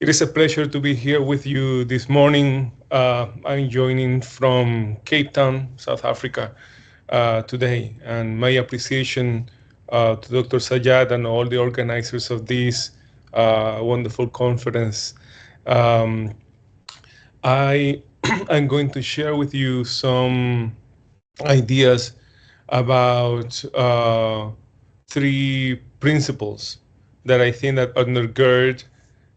It is a pleasure to be here with you this morning. I'm joining from Cape Town, South Africa today, and my appreciation to Dr. Sajjad and all the organizers of this wonderful conference. Um, I am going to share with you some ideas about three principles that I think that undergird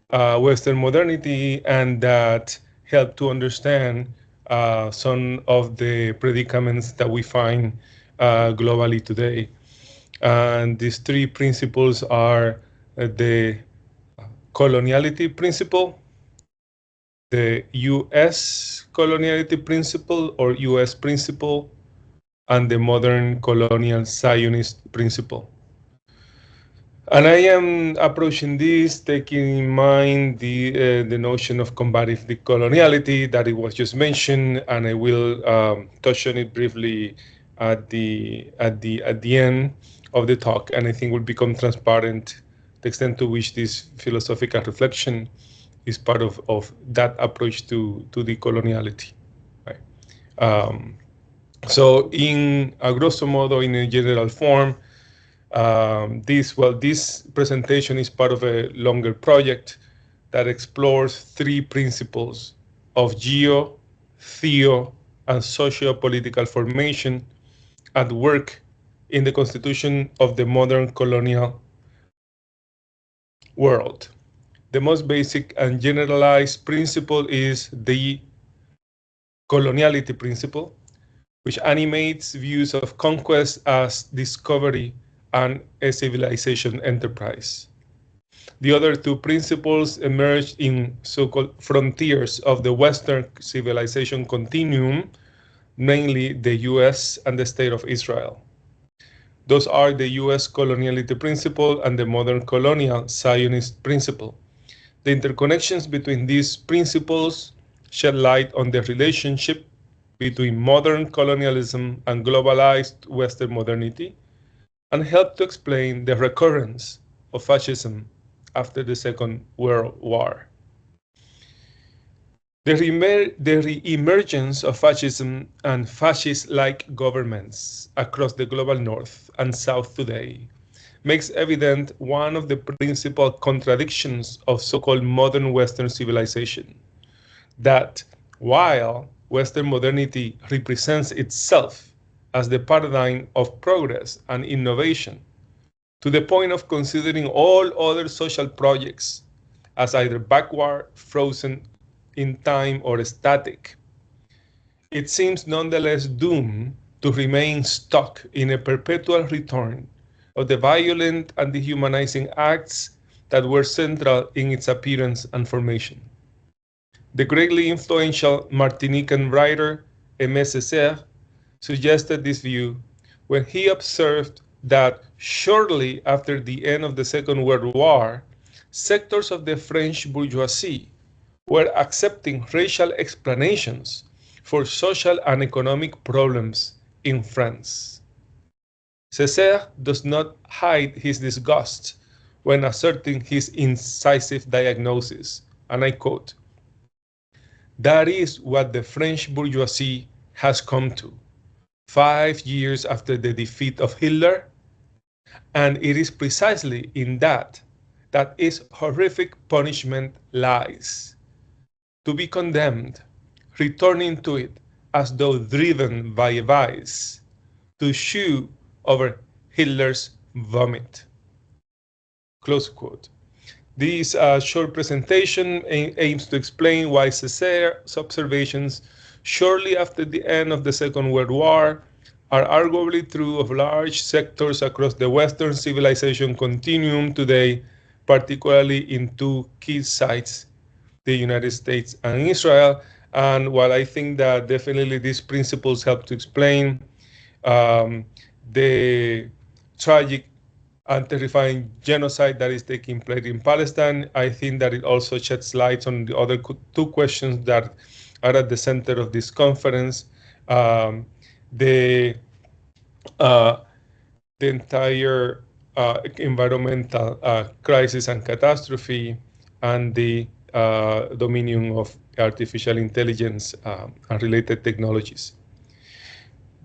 Western modernity and that help to understand some of the predicaments that we find globally today. And these three principles are the coloniality principle, the US coloniality principle or US principle, and the modern colonial Zionist principle. And I am approaching this taking in mind the notion of combative decoloniality that it was just mentioned, and I will touch on it briefly at the end of the talk, and I think will become transparent the extent to which this philosophical reflection is part of that approach to decoloniality. Right? So in a grosso modo, in a general form, this presentation is part of a longer project that explores three principles of geo, theo, and socio-political formation at work in the constitution of the modern colonial world. The most basic and generalized principle is the coloniality principle, which animates views of conquest as discovery and a civilization enterprise. The other two principles emerged in so-called frontiers of the Western civilization continuum, namely the US and the State of Israel. Those are the US coloniality principle and the modern colonial Zionist principle. The interconnections between these principles shed light on the relationship between modern colonialism and globalized Western modernity, and help to explain the recurrence of fascism after the Second World War. The re-emergence of fascism and fascist-like governments across the global north and south today makes evident one of the principal contradictions of so-called modern Western civilization, that while Western modernity represents itself as the paradigm of progress and innovation, to the point of considering all other social projects as either backward, frozen in time, or static, it seems nonetheless doomed to remain stuck in a perpetual return of the violent and dehumanizing acts that were central in its appearance and formation. The greatly influential Martinican writer Aimé Césaire suggested this view when he observed that shortly after the end of the Second World War, sectors of the French bourgeoisie were accepting racial explanations for social and economic problems in France. Césaire does not hide his disgust when asserting his incisive diagnosis, and I quote, "That is what the French bourgeoisie has come to 5 years after the defeat of Hitler, and it is precisely in that its horrific punishment lies. To be condemned, returning to it as though driven by vice, to chew over Hitler's vomit." Close quote. This short presentation aims to explain why Césaire's observations shortly after the end of the Second World War are arguably true of large sectors across the Western civilization continuum today, particularly in two key sites, the United States and Israel. And while I think that definitely these principles help to explain the tragic and terrifying genocide that is taking place in Palestine, I think that it also sheds light on the other two questions that are at the center of this conference. The entire environmental crisis and catastrophe, and the dominion of artificial intelligence and related technologies.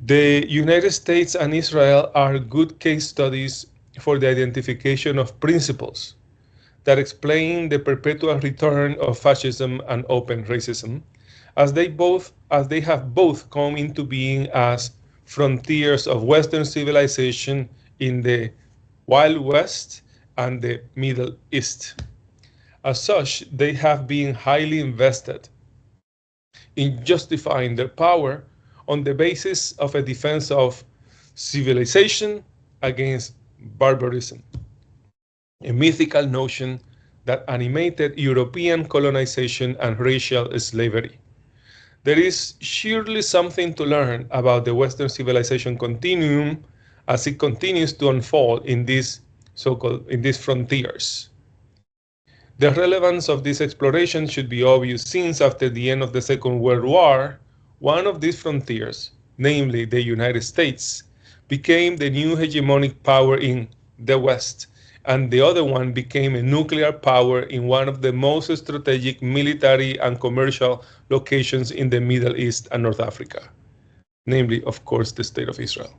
The United States and Israel are good case studies for the identification of principles that explain the perpetual return of fascism and open racism, as they have both come into being as frontiers of Western civilization in the Wild West and the Middle East. As such, they have been highly invested in justifying their power on the basis of a defense of civilization against barbarism, a mythical notion that animated European colonization and racial slavery. There is surely something to learn about the Western civilization continuum as it continues to unfold in these frontiers. The relevance of this exploration should be obvious since after the end of the Second World War, one of these frontiers, namely the United States, became the new hegemonic power in the West, and the other one became a nuclear power in one of the most strategic military and commercial locations in the Middle East and North Africa, namely, of course, the State of Israel.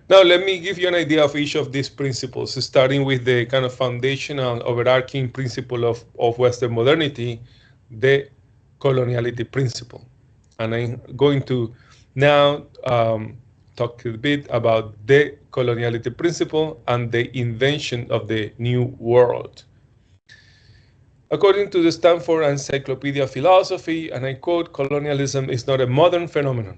Now, let me give you an idea of each of these principles, starting with the kind of foundational overarching principle of Western modernity, the coloniality principle. And I'm going to now talk a bit about the coloniality principle and the invention of the New World. According to the Stanford Encyclopedia of Philosophy, and I quote, colonialism is not a modern phenomenon.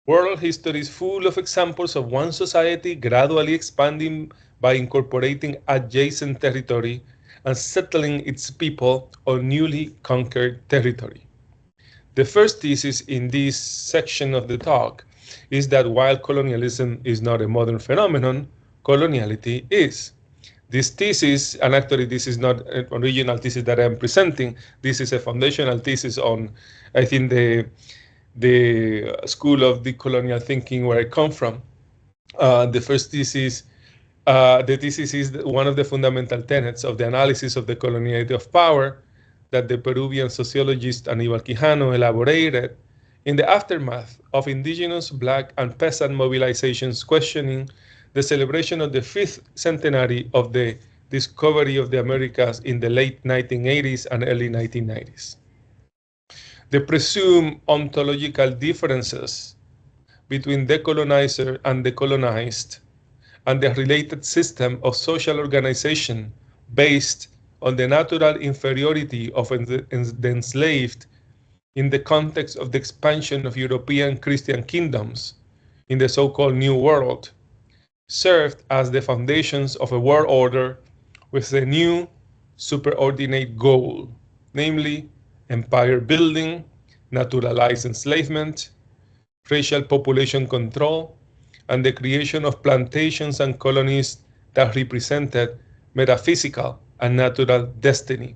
World history is full of examples of one society gradually expanding by incorporating adjacent territory and settling its people on newly conquered territory. The first thesis in this section of the talk is that while colonialism is not a modern phenomenon, coloniality is. This thesis, and actually this is not an original thesis that I'm presenting, this is a foundational thesis on, I think, the school of decolonial thinking where I come from. The first thesis, the thesis is one of the fundamental tenets of the analysis of the coloniality of power that the Peruvian sociologist Aníbal Quijano elaborated in the aftermath of indigenous, Black, and peasant mobilizations questioning the celebration of the 5th centenary of the discovery of the Americas in the late 1980s and early 1990s. The presumed ontological differences between the colonizer and the colonized, and the related system of social organization based on the natural inferiority of the enslaved in the context of the expansion of European Christian kingdoms in the so-called New World, served as the foundations of a world order with a new superordinate goal, namely empire building, naturalized enslavement, racial population control, and the creation of plantations and colonies that represented metaphysical and natural destiny.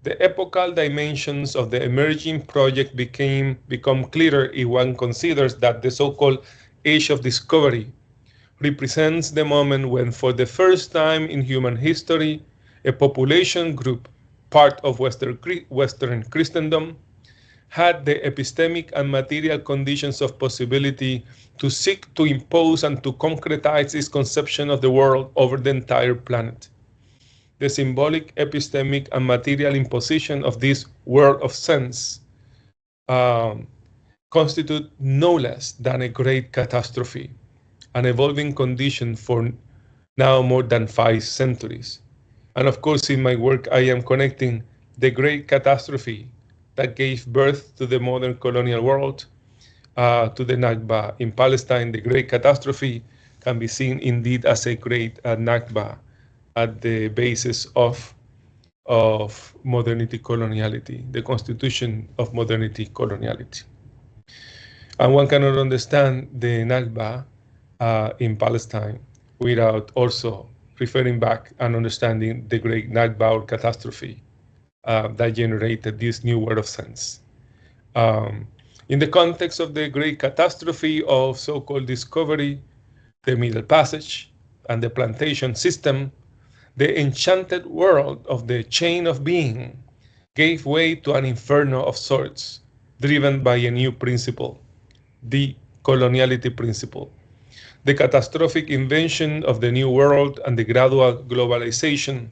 The epochal dimensions of the emerging project become clearer if one considers that the so-called Age of Discovery represents the moment when, for the first time in human history, a population group, part of Western Christendom, had the epistemic and material conditions of possibility to seek to impose and to concretize its conception of the world over the entire planet. The symbolic, epistemic, and material imposition of this world of sense constitute no less than a great catastrophe, an evolving condition for now more than 5 centuries. And of course, in my work, I am connecting the great catastrophe that gave birth to the modern colonial world to the Nakba. In Palestine, the great catastrophe can be seen indeed as a great Nakba at the basis of modernity coloniality, the constitution of modernity coloniality. And one cannot understand the Nakba in Palestine without also referring back and understanding the great Nakba or catastrophe that generated this new world of sense. In the context of the great catastrophe of so-called discovery, the Middle Passage, and the plantation system, the enchanted world of the chain of being gave way to an inferno of sorts, driven by a new principle, the coloniality principle. The catastrophic invention of the New World and the gradual globalization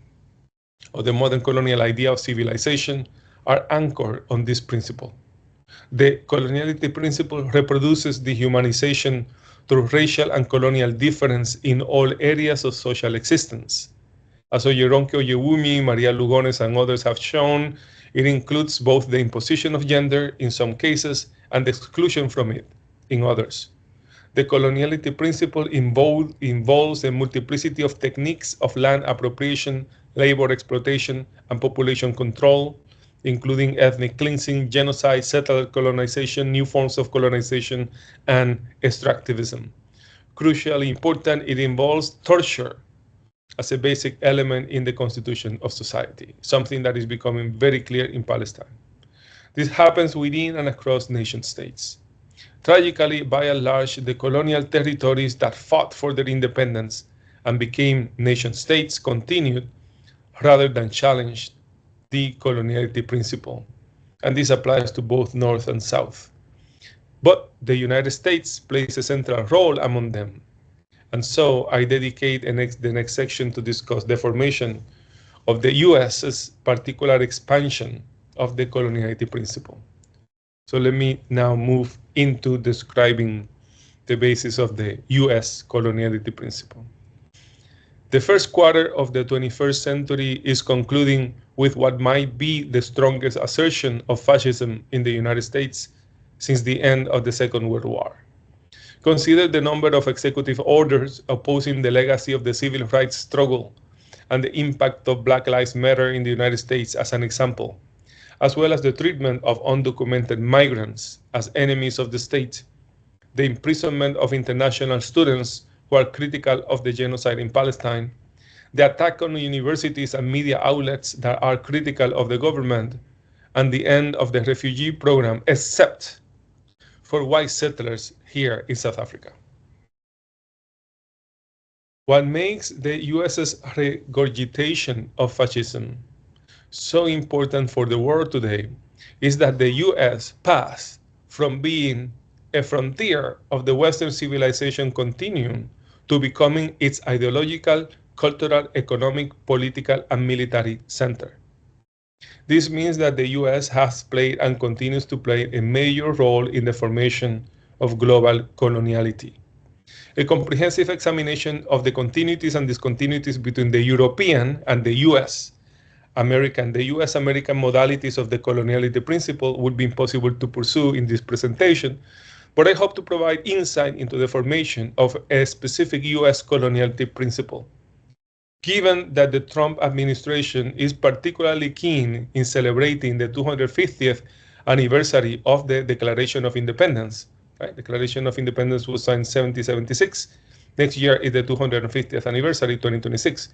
of the modern colonial idea of civilization are anchored on this principle. The coloniality principle reproduces dehumanization through racial and colonial difference in all areas of social existence. As Oyeronke Oyewumi, Maria Lugones, and others have shown, it includes both the imposition of gender in some cases and the exclusion from it in others. The coloniality principle involves a multiplicity of techniques of land appropriation, labor exploitation, and population control, including ethnic cleansing, genocide, settler colonization, new forms of colonization, and extractivism. Crucially important, it involves torture as a basic element in the constitution of society, something that is becoming very clear in Palestine. This happens within and across nation states. Tragically, by and large, the colonial territories that fought for their independence and became nation states continued rather than challenged the coloniality principle. And this applies to both North and South. But the United States plays a central role among them. And so I dedicate the next section to discuss the formation of the US's particular expansion of the coloniality principle. So let me now move into describing the basis of the US coloniality principle. The first quarter of the 21st century is concluding with what might be the strongest assertion of fascism in the United States since the end of the Second World War. Consider the number of executive orders opposing the legacy of the civil rights struggle and the impact of Black Lives Matter in the United States as an example, as well as the treatment of undocumented migrants as enemies of the state, the imprisonment of international students who are critical of the genocide in Palestine, the attack on universities and media outlets that are critical of the government, and the end of the refugee program, except for white settlers here in South Africa. What makes the US's regurgitation of fascism so important for the world today is that the US passed from being a frontier of the Western civilization continuum to becoming its ideological, cultural, economic, political, and military center. This means that the US has played and continues to play a major role in the formation of global coloniality. A comprehensive examination of the continuities and discontinuities between the European and the US American, the US-American modalities of the coloniality principle would be impossible to pursue in this presentation, but I hope to provide insight into the formation of a specific US coloniality principle. Given that the Trump administration is particularly keen in celebrating the 250th anniversary of the Declaration of Independence, right? Declaration of Independence was signed in 1776. Next year is the 250th anniversary, 2026.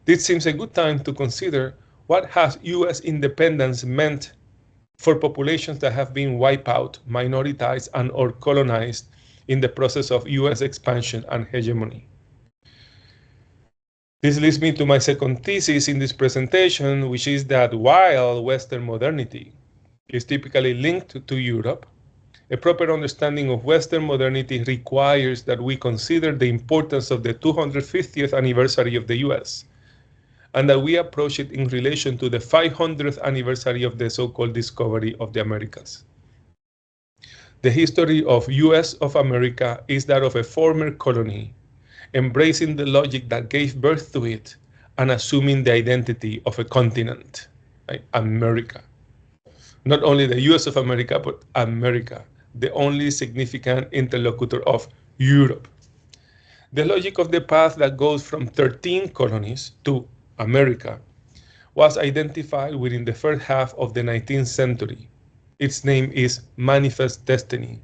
This seems a good time to consider what has US independence meant for populations that have been wiped out, minoritized, and or colonized in the process of US expansion and hegemony. This leads me to my second thesis in this presentation, which is that while Western modernity is typically linked to Europe, a proper understanding of Western modernity requires that we consider the importance of the 250th anniversary of the US, and that we approach it in relation to the 500th anniversary of the so-called discovery of the Americas. The history of US of America is that of a former colony, embracing the logic that gave birth to it and assuming the identity of a continent, right? America. Not only the US of America, but America, the only significant interlocutor of Europe. The logic of the path that goes from 13 colonies to America was identified within the first half of the 19th century. Its name is Manifest Destiny,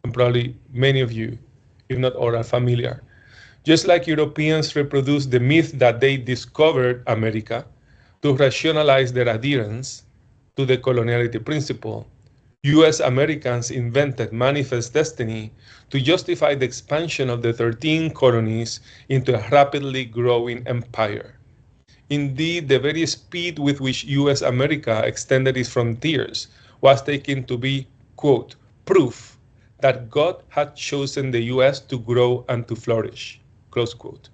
and probably many of you, if not all, are familiar. Just like Europeans reproduced the myth that they discovered America to rationalize their adherence to the coloniality principle, US Americans invented Manifest Destiny to justify the expansion of the 13 colonies into a rapidly growing empire. Indeed, the very speed with which US America extended its frontiers was taken to be, quote, proof that God had chosen the US to grow and to flourish, close quote.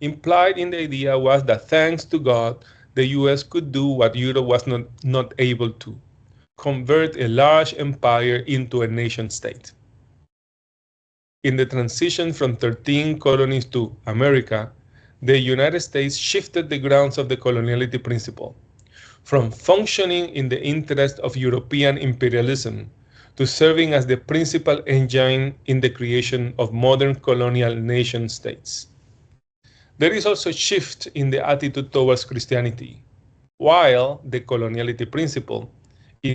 Implied in the idea was that thanks to God, the US could do what Europe was not able to, convert a large empire into a nation state. In the transition from 13 colonies to America, the United States shifted the grounds of the coloniality principle from functioning in the interest of European imperialism to serving as the principal engine in the creation of modern colonial nation states. There is also a shift in the attitude towards Christianity. While the coloniality principle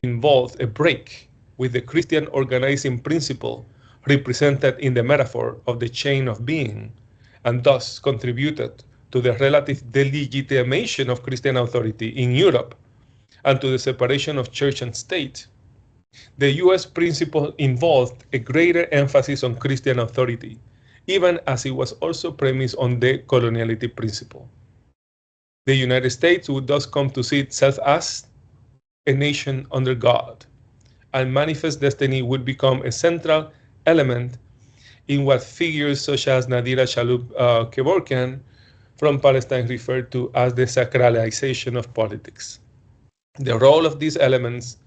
involved a break with the Christian organizing principle represented in the metaphor of the chain of being, and thus contributed to the relative delegitimation of Christian authority in Europe and to the separation of church and state, the US principle involved a greater emphasis on Christian authority, even as it was also premised on the coloniality principle. The United States would thus come to see itself as a nation under God, and manifest destiny would become a central element in what figures such as Nadira Shalhoub-Kevorkian from Palestine referred to as the sacralization of politics. The role of these elements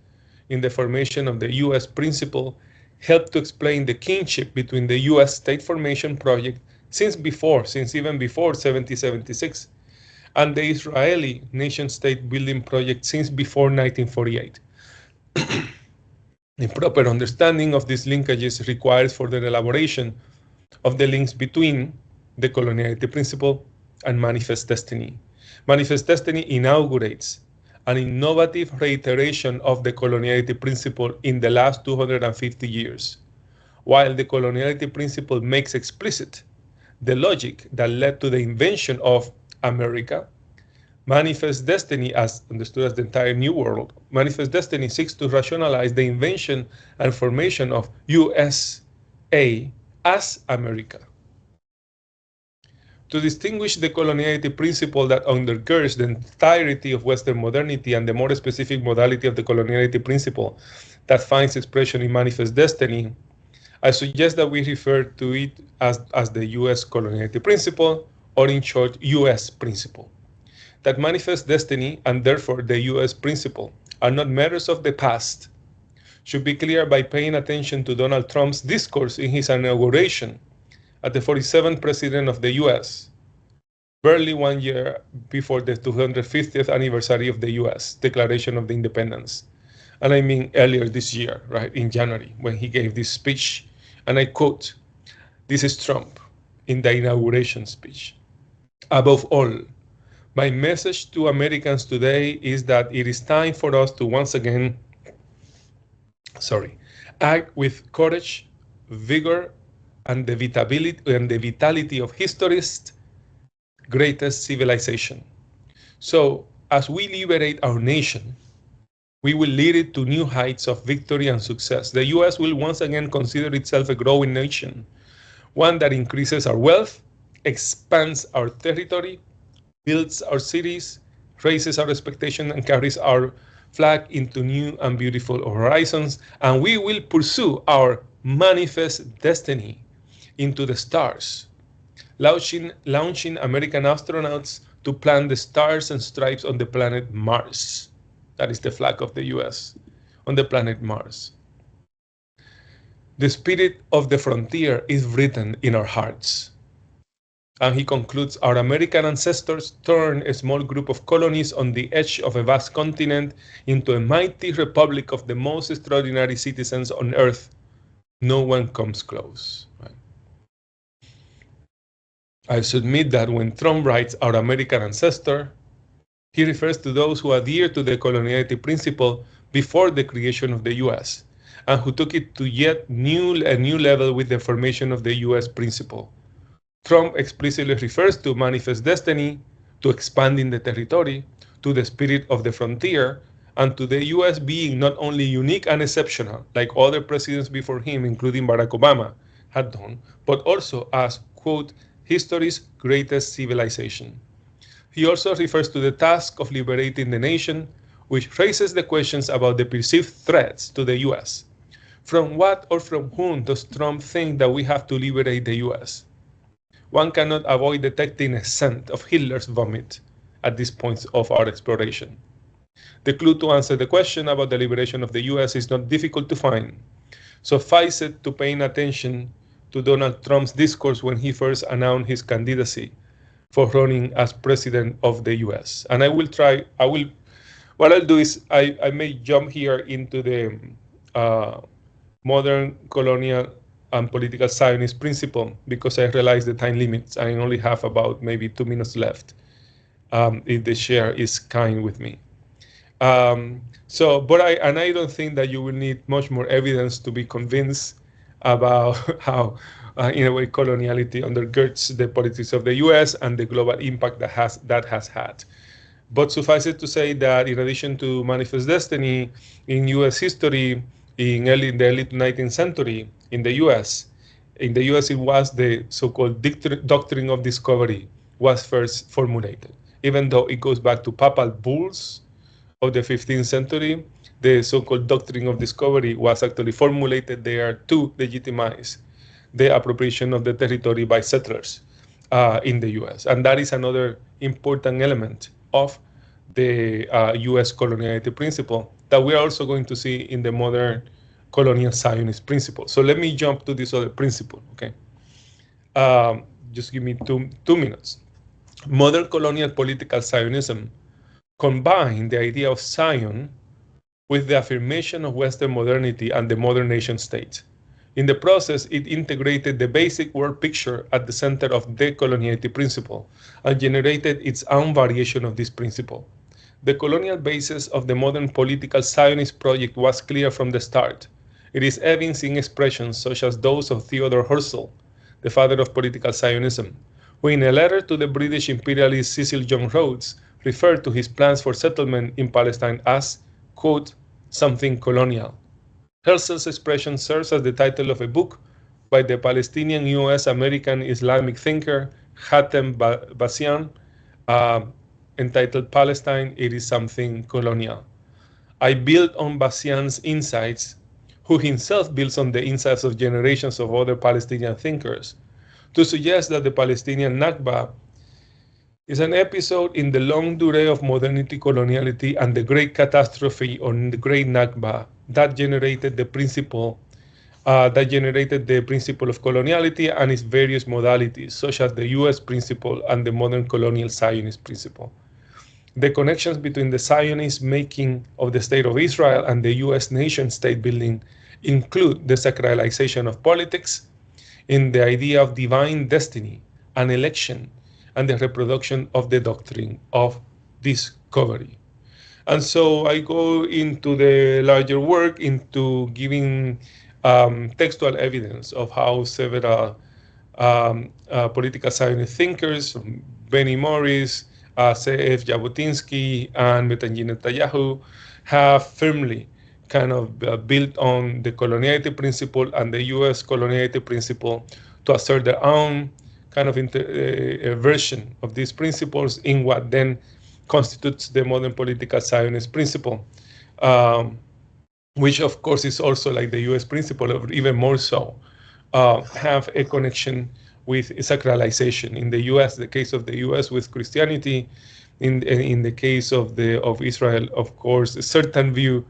in the formation of the US principle helped to explain the kinship between the US state formation project since even before 1776, and the Israeli nation-state building project since before 1948. A proper understanding of these linkages requires further elaboration of the links between the coloniality principle and manifest destiny. Manifest destiny inaugurates an innovative reiteration of the coloniality principle in the last 250 years, while the coloniality principle makes explicit the logic that led to the invention of America. Manifest destiny, as understood as the entire New World, manifest destiny seeks to rationalize the invention and formation of USA as America. To distinguish the coloniality principle that undergirds the entirety of Western modernity and the more specific modality of the coloniality principle that finds expression in manifest destiny, I suggest that we refer to it as the US coloniality principle, or in short, US principle. That manifest destiny, and therefore the US principle, are not matters of the past should be clear by paying attention to Donald Trump's discourse in his inauguration as the 47th president of the US, barely 1 year before the 250th anniversary of the US Declaration of the Independence. And I mean earlier this year, right, in January, when he gave this speech. And I quote, this is Trump in the inauguration speech. Above all, my message to Americans today is that it is time for us to once again, act with courage, vigor, and the vitality of history's greatest civilization. So, as we liberate our nation, we will lead it to new heights of victory and success. The US will once again consider itself a growing nation, one that increases our wealth, expands our territory, builds our cities, raises our expectation, and carries our flag into new and beautiful horizons. And we will pursue our manifest destiny into the stars, launching American astronauts to plant the stars and stripes on the planet Mars. That is the flag of the US, on the planet Mars. The spirit of the frontier is written in our hearts. And he concludes, our American ancestors turned a small group of colonies on the edge of a vast continent into a mighty republic of the most extraordinary citizens on earth. No one comes close. Right? I submit that when Trump writes our American ancestor, he refers to those who adhere to the coloniality principle before the creation of the US, and who took it to a new level with the formation of the US principle. Trump explicitly refers to manifest destiny, to expanding the territory, to the spirit of the frontier, and to the US being not only unique and exceptional, like other presidents before him, including Barack Obama, had done, but also as, quote, history's greatest civilization. He also refers to the task of liberating the nation, which raises the questions about the perceived threats to the US. From what or from whom does Trump think that we have to liberate the US? One cannot avoid detecting a scent of Hitler's vomit at this point of our exploration. The clue to answer the question about the liberation of the US is not difficult to find. Suffice it to paying attention to Donald Trump's discourse when he first announced his candidacy for running as president of the US. And what I'll do is I may jump here into the modern colonial and political Zionist principle because I realize the time limits. I only have about maybe 2 minutes left if the share is kind with me. But I don't think that you will need much more evidence to be convinced about how, in a way, coloniality undergirds the politics of the U.S. and the global impact that has had. But suffice it to say that in addition to Manifest Destiny, in U.S. history, in the early 19th century, in the U.S. It was the so-called doctrine of discovery was first formulated. Even though it goes back to papal bulls of the 15th century, the so-called doctrine of discovery was actually formulated there to legitimize the appropriation of the territory by settlers in the U.S. And that is another important element of the U.S. coloniality principle that we are also going to see in the modern colonial Zionist principle. So let me jump to this other principle, okay? Just give me two minutes. Modern colonial political Zionism combined the idea of Zion with the affirmation of Western modernity and the modern nation state. In the process, it integrated the basic world picture at the center of the coloniality principle and generated its own variation of this principle. The colonial basis of the modern political Zionist project was clear from the start. It is evidenced in expressions such as those of Theodore Herzl, the father of political Zionism, who in a letter to the British imperialist Cecil John Rhodes referred to his plans for settlement in Palestine as, quote, something colonial. Herzl's expression serves as the title of a book by the Palestinian US-American Islamic thinker Hatem Bassian, entitled Palestine, It is Something Colonial. I build on Bassian's insights, who himself builds on the insights of generations of other Palestinian thinkers, to suggest that the Palestinian Nakba is an episode in the long durée of modernity, coloniality, and the great catastrophe on the great Nakba that generated the principle of coloniality and its various modalities, such as the U.S. principle and the modern colonial Zionist principle. The connections between the Zionist making of the State of Israel and the U.S. nation-state building include the sacralization of politics in the idea of divine destiny and election and the reproduction of the doctrine of discovery. And so I go into the larger work into giving textual evidence of how several political Zionist thinkers, Benny Morris, C.F. Jabotinsky, and Netanyahu Netanyahu, have firmly kind of built on the coloniality principle and the U.S. coloniality principle to assert their own kind of version of these principles in what then constitutes the modern political Zionist principle, which of course is also like the U.S. principle, or even more so, have a connection with sacralization. In the U.S., the case of the U.S. with Christianity, in the case of Israel, of course, a certain view,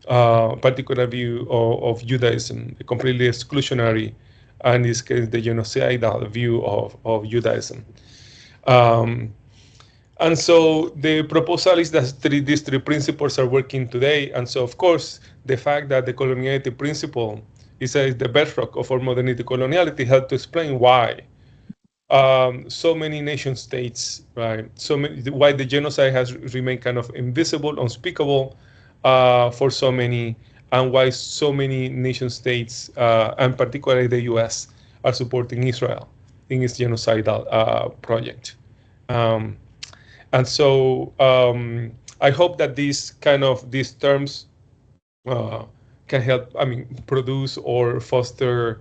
particular view of Judaism, a completely exclusionary, and in this case, the genocidal view of Judaism. And so the proposal is that these three principles are working today. And so, of course, the fact that the coloniality principle is the bedrock of our modernity coloniality helped to explain why so many nation states, right? Why the genocide has remained kind of invisible, unspeakable for so many, and why so many nation states, and particularly the U.S., are supporting Israel in its genocidal project. And so I hope that these terms can help, produce or foster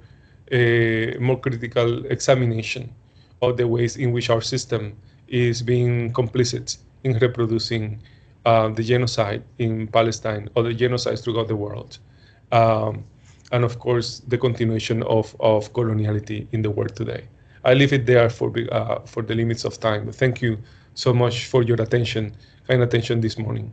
a more critical examination of the ways in which our system is being complicit in reproducing the genocide in Palestine or the genocides throughout the world. And of course, the continuation of coloniality in the world today. I leave it there for the limits of time. Thank you so much for your attention, kind attention this morning.